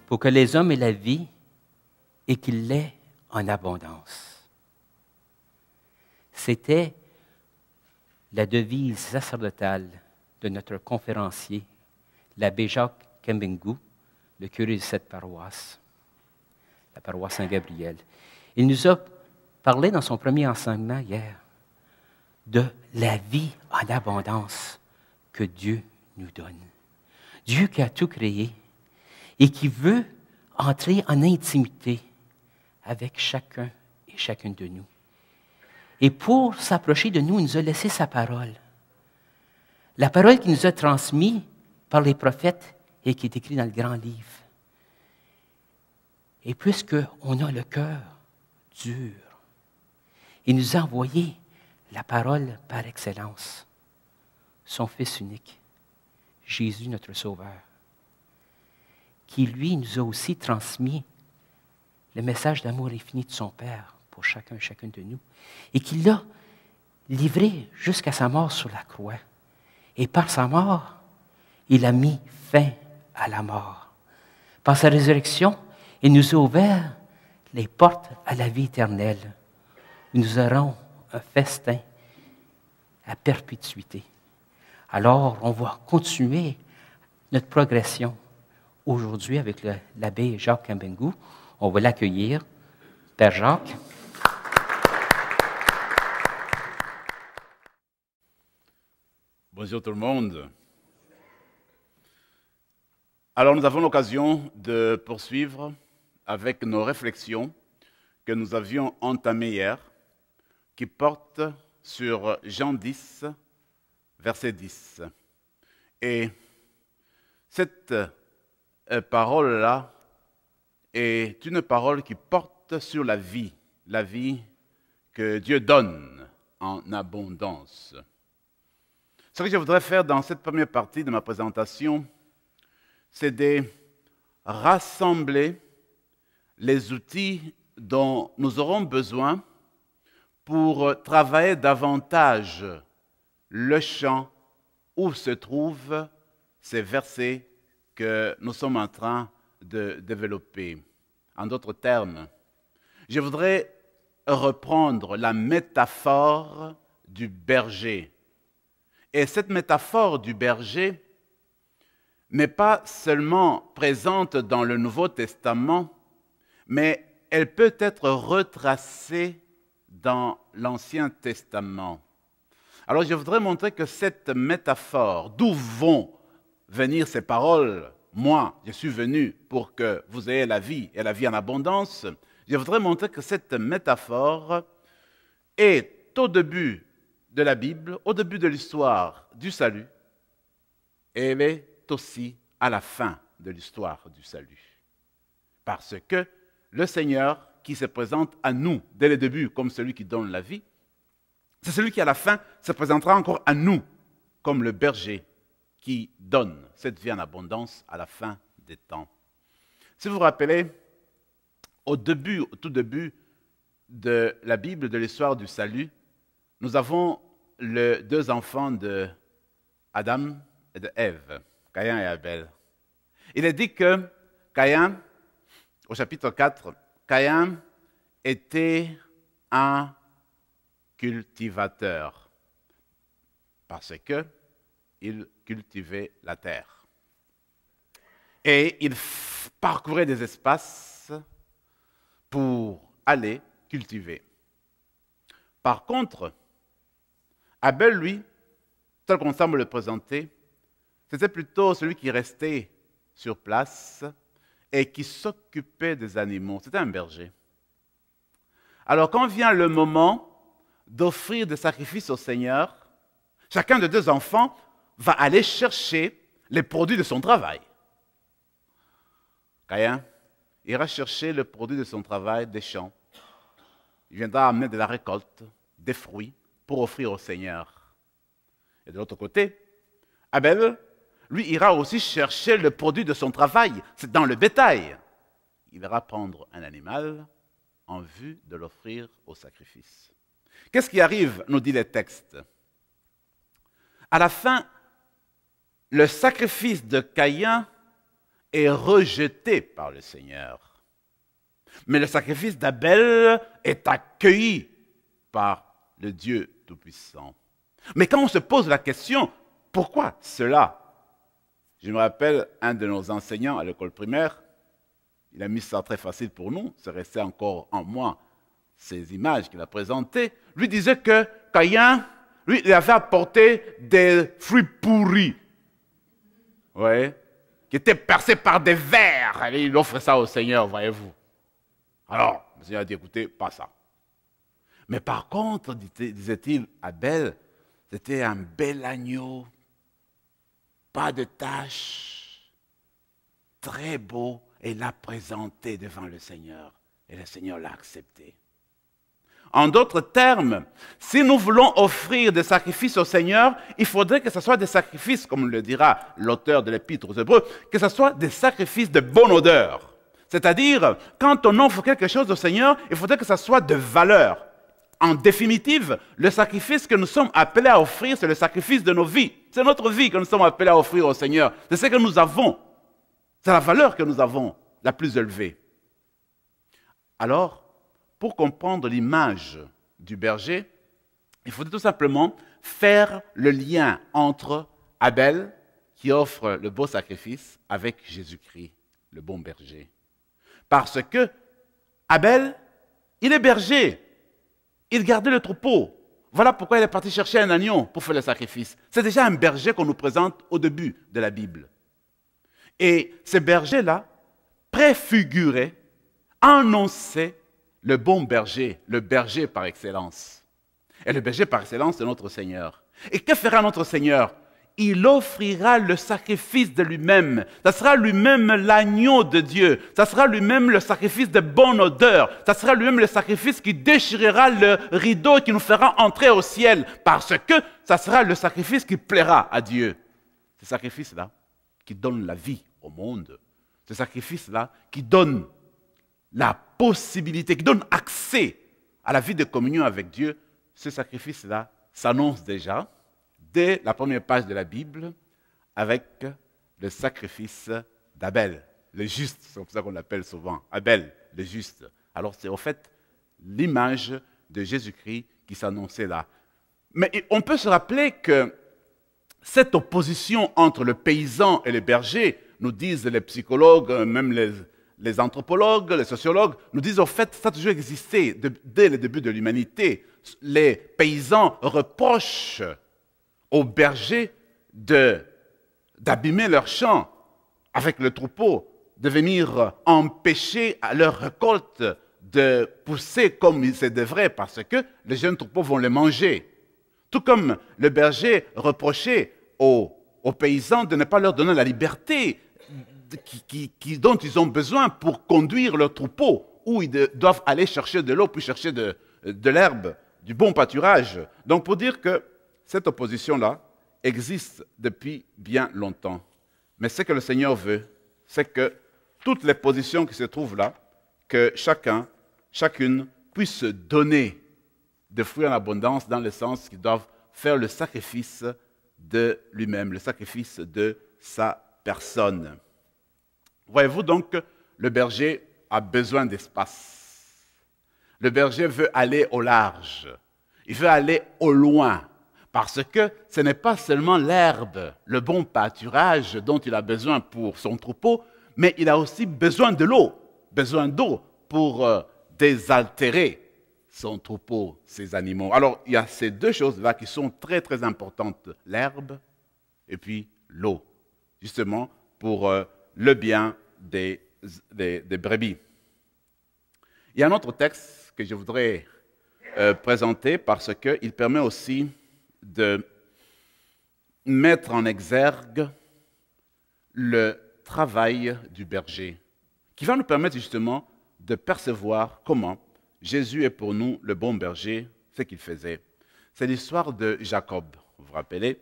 pour que les hommes aient la vie et qu'ils l'aient en abondance. C'était la devise sacerdotale de notre conférencier, l'abbé Jacques Kembengu, le curé de cette paroisse, la paroisse Saint-Gabriel. Il nous a parlé dans son premier enseignement hier de la vie en abondance que Dieu nous donne. Dieu qui a tout créé et qui veut entrer en intimité avec chacun et chacune de nous. Et pour s'approcher de nous, il nous a laissé sa parole. La parole qu'il nous a transmise par les prophètes et qui est écrite dans le grand livre. Et puisqu'on a le cœur dur, il nous a envoyé la parole par excellence, son Fils unique, Jésus notre Sauveur, qui lui nous a aussi transmis le message d'amour infini de son Père pour chacun et chacune de nous, et qui l'a livré jusqu'à sa mort sur la croix. Et par sa mort, il a mis fin à la mort. Par sa résurrection, il nous a ouvert les portes à la vie éternelle. Nous aurons un festin à perpétuité. Alors, on va continuer notre progression aujourd'hui avec l'abbé Jacques Kembengu. On va l'accueillir. Père Jacques. Bonjour tout le monde. Alors nous avons l'occasion de poursuivre avec nos réflexions que nous avions entamées hier, qui portent sur Jean 10, verset 10. Et cette parole-là est une parole qui porte sur la vie que Dieu donne en abondance. Ce que je voudrais faire dans cette première partie de ma présentation, c'est de rassembler les outils dont nous aurons besoin pour travailler davantage le champ où se trouvent ces versets que nous sommes en train de développer. En d'autres termes, je voudrais reprendre la métaphore du berger. Et cette métaphore du berger n'est pas seulement présente dans le Nouveau Testament, mais elle peut être retracée dans l'Ancien Testament. Alors je voudrais montrer que cette métaphore, d'où vont venir ces paroles, moi je suis venu pour que vous ayez la vie et la vie en abondance, je voudrais montrer que cette métaphore est au début de la Bible, au début de l'histoire du salut, et elle est aussi à la fin de l'histoire du salut. Parce que le Seigneur qui se présente à nous dès le début comme celui qui donne la vie, c'est celui qui à la fin se présentera encore à nous comme le berger qui donne cette vie en abondance à la fin des temps. Si vous vous rappelez, au tout début de la Bible, de l'histoire du salut, nous avons les deux enfants de Adam et de Ève, Caïn et Abel. Il est dit que Caïn, au chapitre 4, Caïn était un cultivateur parce qu'il cultivait la terre. Et il parcourait des espaces pour aller cultiver. Par contre, Abel, lui, tel qu'on semble le présenter, c'était plutôt celui qui restait sur place et qui s'occupait des animaux. C'était un berger. Alors, quand vient le moment d'offrir des sacrifices au Seigneur, chacun des deux enfants va aller chercher les produits de son travail. Caïn ira chercher le produit de son travail des champs. Il viendra amener de la récolte, des fruits, pour offrir au Seigneur. Et de l'autre côté, Abel, lui, ira aussi chercher le produit de son travail. C'est dans le bétail. Il ira prendre un animal en vue de l'offrir au sacrifice. Qu'est-ce qui arrive, nous dit le texte? À la fin, le sacrifice de Caïn est rejeté par le Seigneur. Mais le sacrifice d'Abel est accueilli par le Dieu Tout-Puissant. Mais quand on se pose la question, pourquoi cela? Je me rappelle un de nos enseignants à l'école primaire, il a mis ça très facile pour nous, c'est resté encore en moi ces images qu'il a présentées. Lui disait que Caïn, lui, il avait apporté des fruits pourris, qui étaient percés par des vers. Et il offre ça au Seigneur, voyez-vous. Alors, le Seigneur a dit, écoutez, pas ça. Mais par contre, disait-il, Abel, c'était un bel agneau, pas de taches, très beau, et il l'a présenté devant le Seigneur. Et le Seigneur l'a accepté. En d'autres termes, si nous voulons offrir des sacrifices au Seigneur, il faudrait que ce soit des sacrifices, comme le dira l'auteur de l'Épître aux Hébreux, que ce soit des sacrifices de bonne odeur. C'est-à-dire, quand on offre quelque chose au Seigneur, il faudrait que ce soit de valeur. En définitive, le sacrifice que nous sommes appelés à offrir, c'est le sacrifice de nos vies. C'est notre vie que nous sommes appelés à offrir au Seigneur. C'est ce que nous avons. C'est la valeur que nous avons, la plus élevée. Alors, pour comprendre l'image du berger, il faut tout simplement faire le lien entre Abel, qui offre le beau sacrifice, avec Jésus-Christ, le bon berger. Parce que Abel, il est berger. Il gardait le troupeau. Voilà pourquoi il est parti chercher un agneau pour faire le sacrifice. C'est déjà un berger qu'on nous présente au début de la Bible. Et ce berger-là préfigurait, annonçait le bon berger, le berger par excellence. Et le berger par excellence, c'est notre Seigneur. Et que fera notre Seigneur? Il offrira le sacrifice de lui-même. Ça sera lui-même l'agneau de Dieu. Ça sera lui-même le sacrifice de bonne odeur. Ça sera lui-même le sacrifice qui déchirera le rideau qui nous fera entrer au ciel. Parce que ça sera le sacrifice qui plaira à Dieu. Ce sacrifice-là qui donne la vie au monde. Ce sacrifice-là qui donne la possibilité, qui donne accès à la vie de communion avec Dieu. Ce sacrifice-là s'annonce déjà dès la première page de la Bible avec le sacrifice d'Abel, le juste, c'est comme ça qu'on l'appelle souvent, Abel, le juste. Alors c'est en fait l'image de Jésus-Christ qui s'annonçait là. Mais on peut se rappeler que cette opposition entre le paysan et le berger, nous disent les psychologues, même les anthropologues, les sociologues, nous disent au fait ça a toujours existé dès le début de l'humanité. Les paysans reprochent aux bergers d'abîmer leurs champs avec le troupeau, de venir empêcher à leur récolte de pousser comme il se devrait parce que les jeunes troupeaux vont les manger. Tout comme le berger reprochait aux paysans de ne pas leur donner la liberté dont ils ont besoin pour conduire leur troupeau, où ils doivent aller chercher de l'eau, puis chercher de l'herbe, du bon pâturage. Donc pour dire que cette opposition-là existe depuis bien longtemps. Mais ce que le Seigneur veut, c'est que toutes les positions qui se trouvent là, que chacun, chacune puisse donner des fruits en abondance dans le sens qu'ils doivent faire le sacrifice de lui-même, le sacrifice de sa personne. Voyez-vous donc, le berger a besoin d'espace. Le berger veut aller au large. Il veut aller au loin. Parce que ce n'est pas seulement l'herbe, le bon pâturage dont il a besoin pour son troupeau, mais il a aussi besoin de l'eau pour désaltérer son troupeau, ses animaux. Alors, il y a ces deux choses-là qui sont très, très importantes, l'herbe et puis l'eau, justement pour le bien des brebis. Il y a un autre texte que je voudrais présenter parce qu'il permet aussi de mettre en exergue le travail du berger, qui va nous permettre justement de percevoir comment Jésus est pour nous le bon berger, ce qu'il faisait. C'est l'histoire de Jacob. Vous vous rappelez,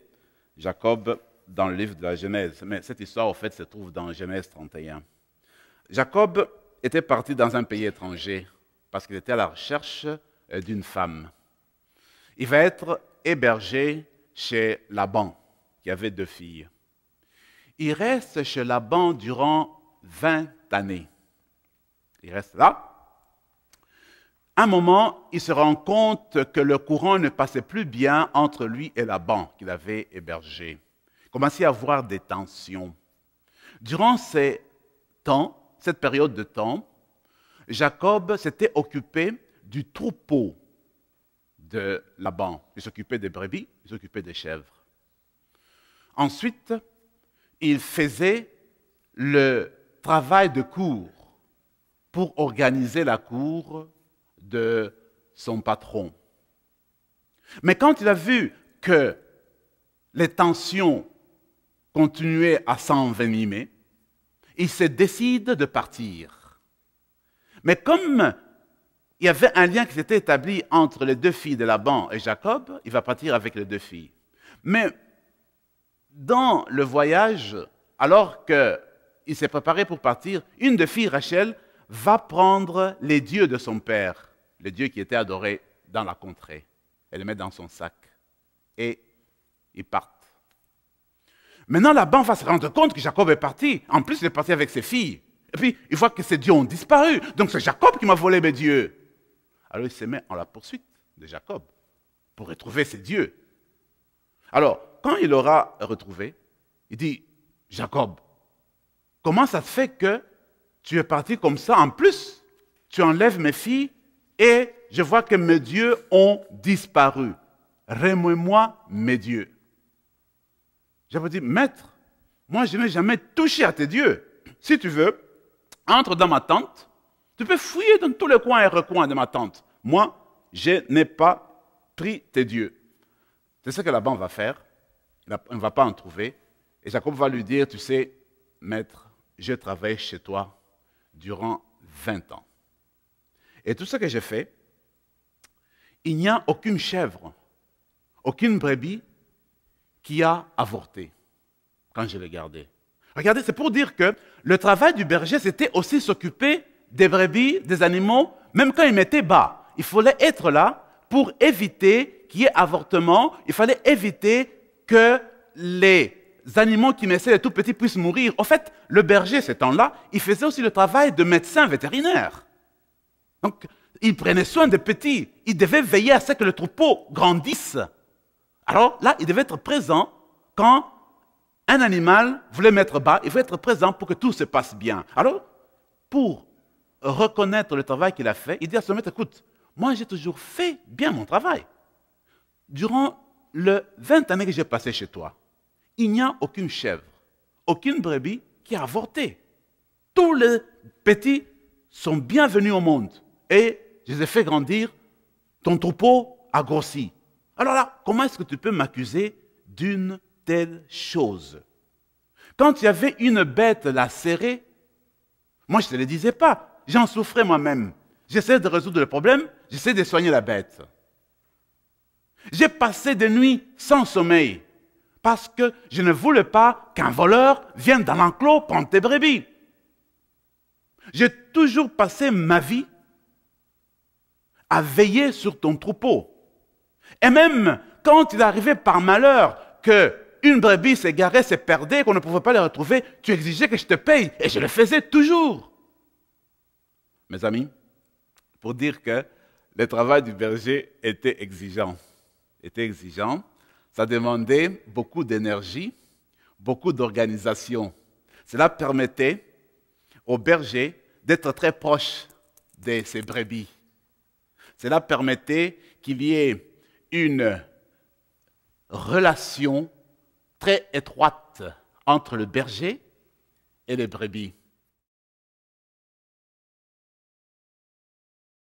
Jacob dans le livre de la Genèse, mais cette histoire, en fait, se trouve dans Genèse 31. Jacob était parti dans un pays étranger parce qu'il était à la recherche d'une femme. Il va être hébergé chez Laban, qui avait 2 filles. Il reste chez Laban durant 20 années. Il reste là. Un moment, il se rend compte que le courant ne passait plus bien entre lui et Laban qu'il avait hébergé. Il commençait à avoir des tensions. Durant ces temps, cette période de temps, Jacob s'était occupé du troupeau de Laban. Il s'occupait des brebis, il s'occupait des chèvres. Ensuite, il faisait le travail de cour pour organiser la cour de son patron. Mais quand il a vu que les tensions continuaient à s'envenimer, il se décide de partir. Mais comme il y avait un lien qui s'était établi entre les deux filles de Laban et Jacob, il va partir avec les deux filles. Mais dans le voyage, alors qu'il s'est préparé pour partir, une des filles, Rachel, va prendre les dieux de son père, les dieux qui étaient adorés dans la contrée. Elle les met dans son sac et ils partent. Maintenant, Laban va se rendre compte que Jacob est parti. En plus, il est parti avec ses filles. Et puis, il voit que ses dieux ont disparu. Donc, c'est Jacob qui m'a volé mes dieux. Alors, il se met en la poursuite de Jacob pour retrouver ses dieux. Alors, quand il l'aura retrouvé, il dit, Jacob, comment ça se fait que tu es parti comme ça? En plus, tu enlèves mes filles et je vois que mes dieux ont disparu. Remets-moi mes dieux. J'avais dit, maître, moi je n'ai jamais touché à tes dieux. Si tu veux, entre dans ma tente, tu peux fouiller dans tous les coins et recoins de ma tente. Moi, je n'ai pas pris tes dieux. C'est ce que Laban va faire. Il ne va pas en trouver. Et Jacob va lui dire, tu sais, maître, je travaille chez toi durant 20 ans. Et tout ce que j'ai fait, il n'y a aucune chèvre, aucune brebis qui a avorté quand je l'ai gardé. Regardez, c'est pour dire que le travail du berger, c'était aussi s'occuper des brebis, des animaux, même quand ils mettaient bas. Il fallait être là pour éviter qu'il y ait avortement. Il fallait éviter que les animaux qui naissaient les tout petits puissent mourir. En fait, le berger, ces temps-là, il faisait aussi le travail de médecin vétérinaire. Donc, il prenait soin des petits. Il devait veiller à ce que le troupeau grandisse. Alors là, il devait être présent quand un animal voulait mettre bas. Il devait être présent pour que tout se passe bien. Alors, pour reconnaître le travail qu'il a fait, il dit à son maître, écoute, moi j'ai toujours fait bien mon travail. Durant les 20 années que j'ai passées chez toi, il n'y a aucune chèvre, aucune brebis qui a avorté. Tous les petits sont bienvenus au monde et je les ai fait grandir. Ton troupeau a grossi. Alors là, comment est-ce que tu peux m'accuser d'une telle chose? Quand il y avait une bête lacérée, moi je ne te le disais pas, j'en souffrais moi-même. J'essaie de résoudre le problème, j'essaie de soigner la bête. J'ai passé des nuits sans sommeil parce que je ne voulais pas qu'un voleur vienne dans l'enclos prendre tes brebis. J'ai toujours passé ma vie à veiller sur ton troupeau. Et même quand il arrivait par malheur qu'une brebis s'égarait, se perdait, qu'on ne pouvait pas la retrouver, tu exigeais que je te paye. Et je le faisais toujours. Mes amis, pour dire que le travail du berger était exigeant. Ça demandait beaucoup d'énergie, beaucoup d'organisation. Cela permettait au berger d'être très proche de ses brebis. Cela permettait qu'il y ait une relation très étroite entre le berger et les brebis.